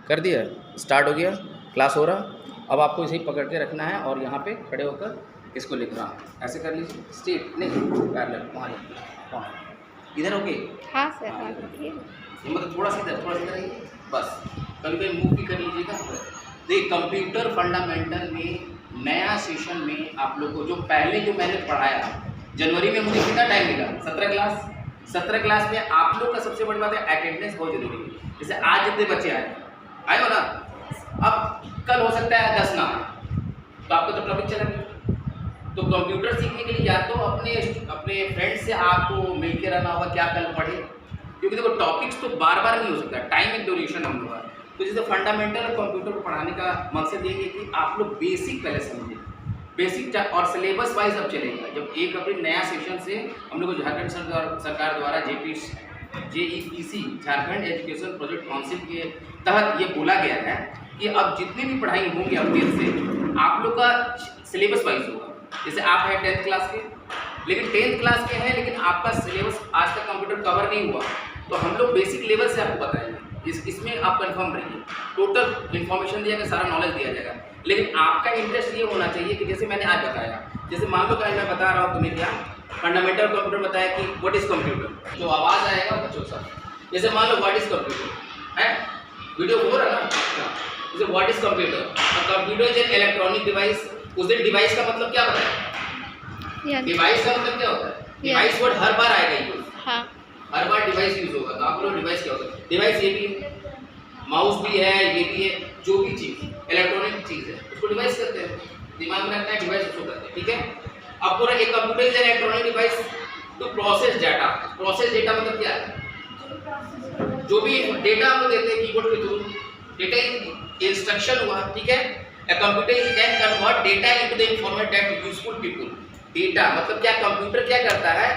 कर दिया, स्टार्ट हो गया, क्लास हो रहा। अब आपको इसे पकड़ के रखना है और यहाँ पे खड़े होकर इसको लिखना, ऐसे कर लीजिए, स्ट्रेट नहीं पैरेलल, वहाँ इधर ओके। हाँ सर, हाँ, ये मतलब थोड़ा सा इधर रहिए बस, कभी कभी मूव भी कर लीजिएगा। देखिए कंप्यूटर फंडामेंटल में नया सेशन में आप लोग को जो पहले जो मैंने पढ़ाया जनवरी में, मुझे कितना टाइम मिला, 17 क्लास। 17 क्लास में आप लोग का सबसे बड़ी बात है अटेंडेंस बहुत जरूरी है। जैसे आज जितने बच्चे आए हो ना, अब कल हो सकता है 10 ना आए, तो आपका तो टॉपिक चला गया। तो कंप्यूटर सीखने के लिए या तो अपने फ्रेंड से आपको मिल के रहना होगा, क्या कल पढ़े, क्योंकि देखो टॉपिक्स तो बार बार नहीं हो सकता, टाइम एंड ड्यूरेशन हम लोग का। तो जैसे फंडामेंटल कंप्यूटर को पढ़ाने का मकसद यही है कि आप लोग बेसिक पहले समझें, बेसिक और सिलेबस वाइज अब चलेगा। जब 1 अप्रैल नया सेशन से हम लोग को झारखंड सरकार द्वारा JEPC Jharkhand education project council के तहत ये बोला गया है कि अब जितनी भी पढ़ाई होंगी अपडेट से आप लोग का सिलेबस वाइज होगा। जैसे आप हैं 10th क्लास के, लेकिन 10th क्लास के हैं लेकिन आपका सिलेबस आज तक कंप्यूटर कवर नहीं हुआ, तो हम लोग बेसिक लेवल से आपको बताएंगे। इसमें आप कंफर्म रहिए, टोटल इन्फॉर्मेशन दिया जाएगा, सारा नॉलेज दिया जाएगा। लेकिन आपका इंटरेस्ट ये होना चाहिए कि जैसे मैंने आज बताया, जैसे मान लो कि मैं बता रहा हूँ तुम्हें क्या फंडामेंटल कंप्यूटर बताया कि व्हाट इज कंप्यूटर, तो आवाज़ आएगा बच्चों का। जैसे मान लो व्हाट इज कंप्यूटर है, वीडियो हो रहा ना, जैसे what is computer, computer is an electronic device. उस दिन डिवाइस का मतलब क्या बताया, डिवाइस का मतलब क्या होता है, डिवाइस वर्ड हर बार आएगा यूज, हर बार डिवाइस यूज होगा। तो आप लोग डिवाइस क्या होता है, डिवाइस ये भी है, माउस भी है, ये भी है, जो भी चीज़ इलेक्ट्रॉनिक चीज़ है उसको डिवाइस कहते हैं, दिमाग में रखना है, डिवाइस उसको कहते हैं, ठीक है। अब पूरा एक computer is electronic device to process data. Process data मतलब क्या है, जो भी डेटा हम लोग देते हैं कीबोर्ड के थ्रू, डेटा इंस्ट्रक्शन हुआ, ठीक है। A computer can convert data into the information that useful people. Data मतलब क्या, कंप्यूटर क्या करता है,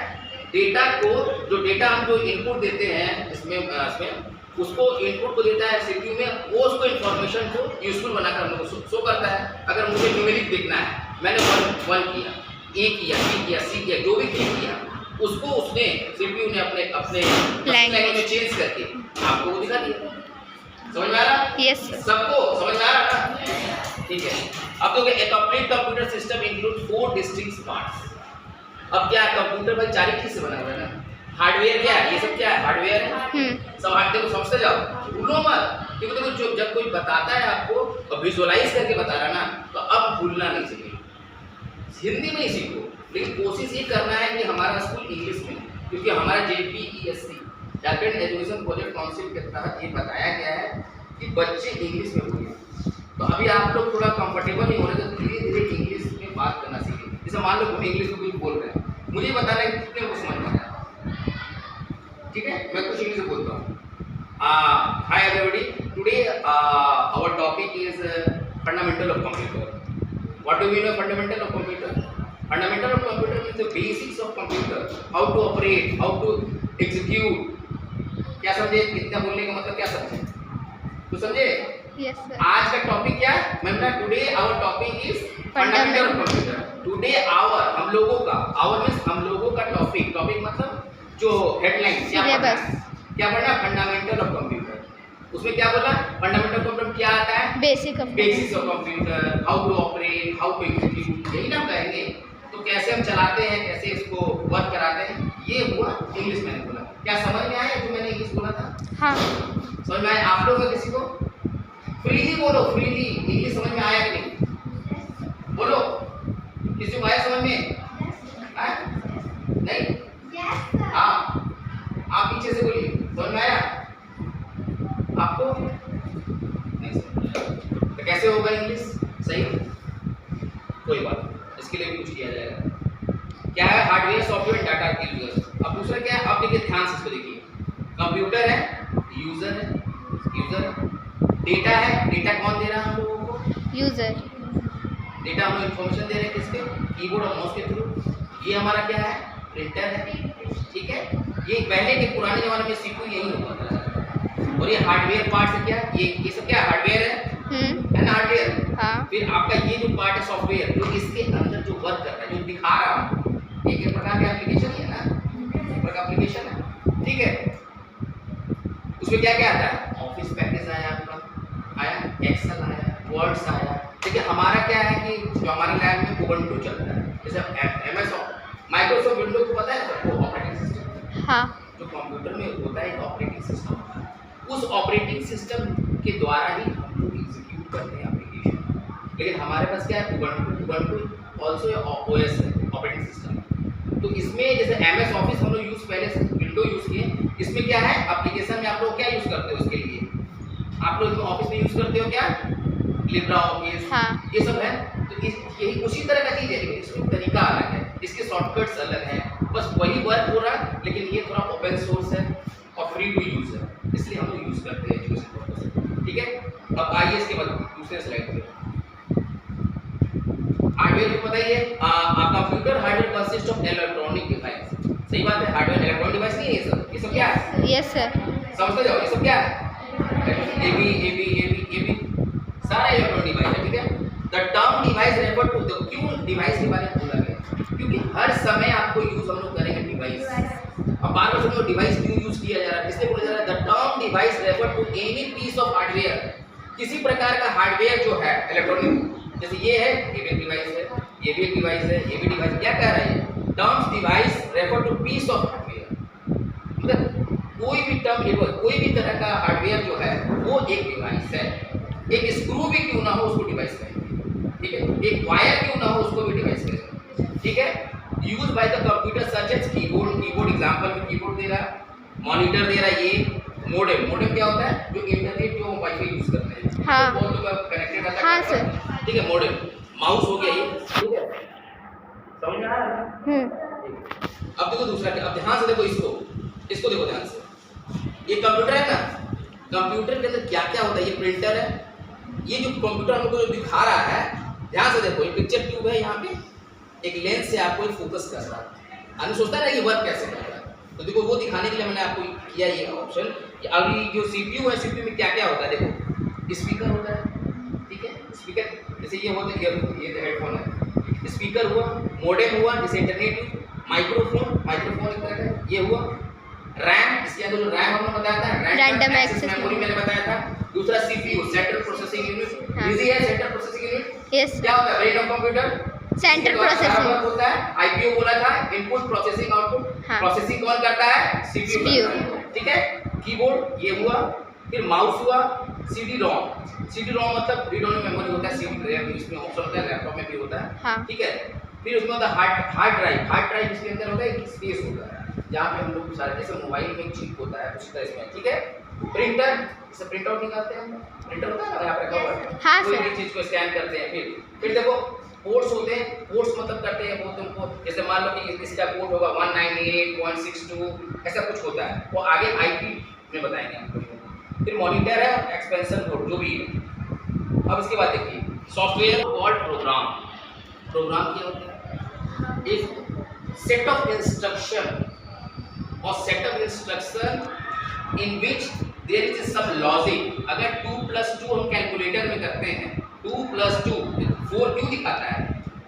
डेटा को, जो डेटा हम जो इनपुट देते हैं इसमें उसको इनपुट को देता है सीपीयू में, वो उसको इन्फॉर्मेशन को यूजफुल बनाकर हम लोग को शो करता है। अगर मुझे न्यूमेरिक देखना है, मैंने 1 किया, A किया, B किया, C किया, जो भी किया उसको उसने सीपीयू ने अपने लैंग्वेज में चेंज करके आपको वो दिखा दिया। समझ में आ रहा? यस सबको समझ में आ रहा ना, ठीक है। अब तो a complete computer system include 4 distinct parts. अब क्या कंप्यूटर भाई 4 चीज से बना हुआ है ना, हार्डवेयर क्या है, ये सब क्या है, हार्डवेयर है। सब देखो समझते जाओ, भूलो मत, क्योंकि देखो जब कोई बताता है आपको और विजुअलाइज करके बता रहा ना, तो अब भूलना नहीं चाहिए, हिंदी में ही सीखो। लेकिन कोशिश ये करना है कि हमारा स्कूल इंग्लिश में, क्योंकि हमारा JPESC Jharkhand education project council के तहत ये बताया गया है कि बच्चे इंग्लिश में बोलें। तो अभी आप लोग थोड़ा कंफर्टेबल नहीं हो रहे, तो धीरे धीरे इंग्लिश में बात करना सीखें। जैसे मान लो हम इंग्लिश में कुछ बोल रहे हैं, मुझे बताना है कितने को समझ में आया, ठीक है। मैं कुछ इंग्लिश में बोलता हूँ। Hi everybody, today our topic is fundamental of computer. What do we know fundamental of computer? Fundamental of computer means the basics of computer, how to operate, how to execute. क्या समझे, कितना बोलने का मतलब क्या समझे, तो समझे? Yes sir. आज का टॉपिक क्या है, ma'am? Today our topic is fundamental of computer. Today our, हम लोगों का, आवर मींस हम लोगों का टॉपिक, टॉपिक मतलब जो हेडलाइन, क्या पढ़ना, फंडामेंटल ऑफ कंप्यूटर। उसमें क्या बोला, फंडामेंटल कंप्यूटर क्या आता है, basics of computer, how to operate, how to execute, यही ना कहेंगे। तो कैसे हम चलाते हैं, कैसे इसको वर्क कराते हैं, ये हुआ इंग्लिश मैंने बोला। क्या समझ में आया जो मैंने इंग्लिश बोला था? हाँ समझ में आया आप लोगों को? किसी को फ्रीली बोलो, फ्रीली इंग्लिश समझ में आया कि नहीं, बोलो। किसी को आया समझ में? नहीं? हाँ, आप पीछे से बोलिए, समझ में आया आपको? नहीं तो कैसे होगा इंग्लिश सही? कोई बात नहीं, इसके लिए भी कुछ किया जाएगा। क्या है, हार्डवेयर, सॉफ्टवेयर, डाटा के यूजर। अब दूसरा क्या है, अब देखिए ध्यान से इसको देखिए, कंप्यूटर है, यूजर है, डेटा है, डेटा कौन दे रहा है हम लोगों को, यूजर। डेटा हम लोग इन्फॉर्मेशन दे रहे हैं किसके, कीबोर्ड और माउस के थ्रू। ये हमारा क्या है, प्रिंटर है, ठीक है। ये पहले के पुराने जमाने में सीपीयू यही होता था। और ये हार्डवेयर पार्ट है, क्या ये सब क्या हार्डवेयर है ना, हार्डवेयर। हाँ। फिर आपका ये जो पार्ट है सॉफ्टवेयर, जो इसके अंदर जो वर्क कर रहा है, जो दिखा रहा हूँ, एक प्रकार का एप्लीकेशन है ना, एक प्रकार का एप्लीकेशन है, ठीक है। उसमें क्या क्या आता है, ऑफिस पैकेज आया आपका, एक्सेल आया, वर्ड्स आया। देखिए हमारा क्या है कि जो हमारे लैब में उबंटू चलता है, जैसे एमएस माइक्रोसॉफ्ट विंडोज को पता है सबको, ऑपरेटिंग सिस्टम। हाँ। जो कंप्यूटर में होता है एक ऑपरेटिंग सिस्टम होता है, उस ऑपरेटिंग सिस्टम के द्वारा ही हम लोग एग्जीक्यूट करते हैं एप्लीकेशन। लेकिन हमारे पास क्या है, उबंटू ऑल्सो ओएस है, ऑपरेटिंग सिस्टम। तो इसमें जैसे एमएस ऑफिस हम लोग यूज पहले से विंडो यूज किए, इसमें क्या है एप्लीकेशन में आप लोग क्या यूज करते हो, इसके लिए आप लोग ऑफिस में यूज करते हो क्या, लिब्रा ऑफिस। हाँ। ये सब है। तो यही उसी तरह का चीज है, लेकिन इसमें तरीका अलग है, इसके शॉर्टकट्स अलग हैं, बस वही वर्क हो रहा है, लेकिन ये थोड़ा ओपन सोर्स है और फ्री टू यूज है, इसलिए हम लोग यूज करते हैं एजुकेशन पर्पस। ठीक है, अब आइए इसके बाद दूसरे स्लाइड पे। हार्डवेयर को बताइए, computer hardware consist of electronic device. सही बात है, हार्डवेयर इलेक्ट्रॉनिक डिवाइस नहीं है ये सब क्या है? Yes sir. समझते जाओ, ये सब क्या है? एबी सारा इलेक्ट्रॉनिक डिवाइस है। ठीक है, the term device refer to the, क्यों डिवाइस के बारे में बोला गया, क्योंकि हर समय आपको यूज हम लोग करेंगे डिवाइस। अब बार बार सुनो डिवाइस क्यों यूज किया जा रहा है, इसलिए बोला जा रहा है the term device refer to any piece of hardware. किसी प्रकार का हार्डवेयर जो है इलेक्ट्रॉनिक, जैसे ये है, ये भी डिवाइस है, ये भी एक डिवाइस है, ये भी डिवाइस। क्या कह रहा है, terms device refer to piece of hardware. मतलब कोई भी टर्म, कोई भी तरह का हार्डवेयर जो है वो एक डिवाइस है। एक स्क्रू भी क्यों ना हो उसको डिवाइस कहेंगे। ठीक है, एक वायर क्यों ना हो उसको भी डिवाइस कहेंगे। ठीक है, use by the computer such as keyboard. Keyboard example में कीबोर्ड दे रहा है, मॉनिटर दे रहा है, ये मोडेम। मोडेम क्या होता है, जो इंटरनेट जो वाईफाई यूज करते हैं, हाँ। तो बहुत लोग कनेक्टेड रहता है। हाँ सर। ठीक है, मोडेम। माउस हो गया ये, ठीक है, समझ में आ रहा है? अब देखो दूसरा क्या, अब ध्यान से देखो इसको देखो ध्यान से। ये कंप्यूटर है ना, कंप्यूटर के अंदर क्या क्या होता है, ये प्रिंटर है, ये जो कंप्यूटर हमको जो दिखा रहा है, ध्यान से देखो, ये पिक्चर ट्यूब है, यहाँ पे एक लेंस से आपको फोकस कर रहा है। आदमी सोचता है ना ये वर्क कैसे कर रहा है, तो देखो वो दिखाने के लिए मैंने आपको किया ये ऑप्शन। अभी जो सीपीयू है, सीपीयू में क्या क्या होता है, देखो स्पीकर होता है। ठीक है, स्पीकर जैसे ये होता है, ये हेडफोन है, स्पीकर हुआ, मोडेम हुआ जैसे इंटरनेट, माइक्रोफोन, माइक्रोफोन एक तरह का ये हुआ, रैम, इसके अंदर जो रैम हमने बताया था, रैंडम एक्सेस मेमोरी मैंने बताया था। दूसरा सीपीयू, सेंट्रल प्रोसेसिंग यूनिट। हाँ। इजी है सेंट्रल प्रोसेसिंग यूनिट। यस। क्या होता है, brain of computer, central processing होता है। आईपीओ बोला था, इनपुट प्रोसेसिंग आउटपुट। हाँ। प्रोसेसिंग कौन करता है, सीपीयू। ठीक है, कीबोर्ड ये हुआ, फिर माउस हुआ, सीडी रोम। सीडी रोम मतलब रीड ओनली मेमोरी होता है, सीडी रैम इसमें ऑप्शन होता है, लैपटॉप में भी होता है। हाँ। ठीक है, फिर उसमें होता है हार्ड ड्राइव। हार्ड ड्राइव इसके अंदर होता है एक स्पेस होता है जहाँ पे हम लोग सारे, जैसे मोबाइल में चिप होता है उसी तरह इसमें। ठीक है, प्रिंटर, इसे प्रिंट आउट निकालते हैं हम, प्रिंटर होता है ना यहाँ पे रखा हुआ है, हाँ कोई सर। भी चीज को स्कैन करते हैं। फिर देखो पोर्ट्स होते हैं, पोर्ट्स मतलब करते हैं वो तुमको, जैसे मान लो कि इसका पोर्ट होगा 198.62 ऐसा कुछ होता है, वो आगे आईपी में बताएंगे आपको। फिर मॉनिटर है, एक्सपेंशन पोर्ट जो भी है। अब इसके बाद देखिए सॉफ्टवेयर कॉल्ड प्रोग्राम। प्रोग्राम क्या होता है, एक सेट ऑफ इंस्ट्रक्शन और set of instruction in which there is some logic. अगर 2 + 2 हम कैलकुलेटर में करते हैं, 2 + 2 4 क्यों दिखाता है,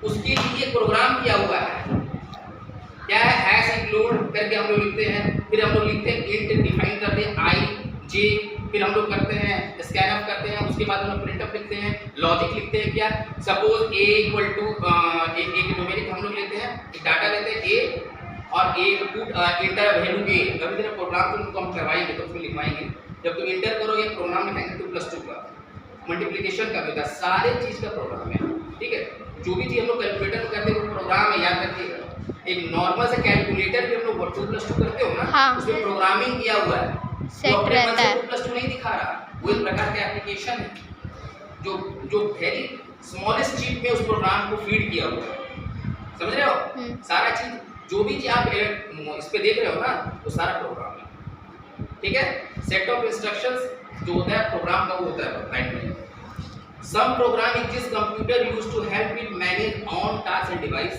उसके लिए प्रोग्राम किया हुआ है। क्या है, हैश इंक्लूड करके हम लोग लिखते हैं, फिर हम लोग लिखते हैं इंट, डिफाइन करते हैं आई जे, फिर हम लोग करते हैं स्कैनअप करते हैं, उसके बाद हम लोग प्रिंटअप लिखते हैं, लॉजिक लिखते हैं। क्या, सपोज ए इक्वल टू एक न्यूमेरिक हम लोग लेते हैं, एक डाटा लेते हैं ए और एक पुट इंटर वैल्यू ए। कभी तेरा प्रोग्राम तुमको हम करवाएंगे तो उसमें लिखवाएंगे, जब तुम इंटर करोगे प्रोग्राम लिखेंगे 2 + 2 का मल्टीप्लिकेशन का होता है, सारे चीज का प्रोग्राम है। ठीक है, जो भी चीज हम लोग कैलकुलेटर में करते हैं वो प्रोग्राम है, याद रखिएगा। एक नॉर्मल से कैलकुलेटर भी हम लोग 2 + 2 करते हो ना, हाँ। उसमें प्रोग्रामिंग किया हुआ है, सेट रहता है, 2 + 2 नहीं दिखा रहा, वो एक प्रकार का एप्लीकेशन है जो वेरी स्मॉलेस्ट चिप में उस प्रोग्राम को फीड किया हुआ है। समझ रहे हो, सारा चीज जो भी चीज आप इस पे देख रहे हो ना, वो सारा प्रोग्राम है। ठीक है, सेट ऑफ इंस्ट्रक्शंस जो होता है प्रोग्राम का वो होता है primary. Some program exist computer use to help it manage on task and device.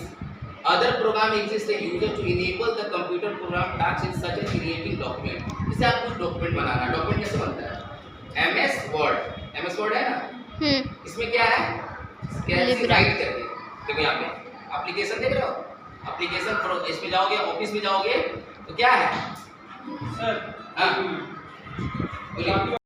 Other program exist a user to enable the computer program task in such as creating document. जैसे आप कुछ document बनाना, document कैसे बनता है, MS word है ना, इसमें क्या है, कैसे राइट करके। देखो यहाँ पे एप्लीकेशन देख रहे हो, एप्लीकेशन इसमें जाओगे, ऑफिस में जाओगे तो क्या है सर, हाँ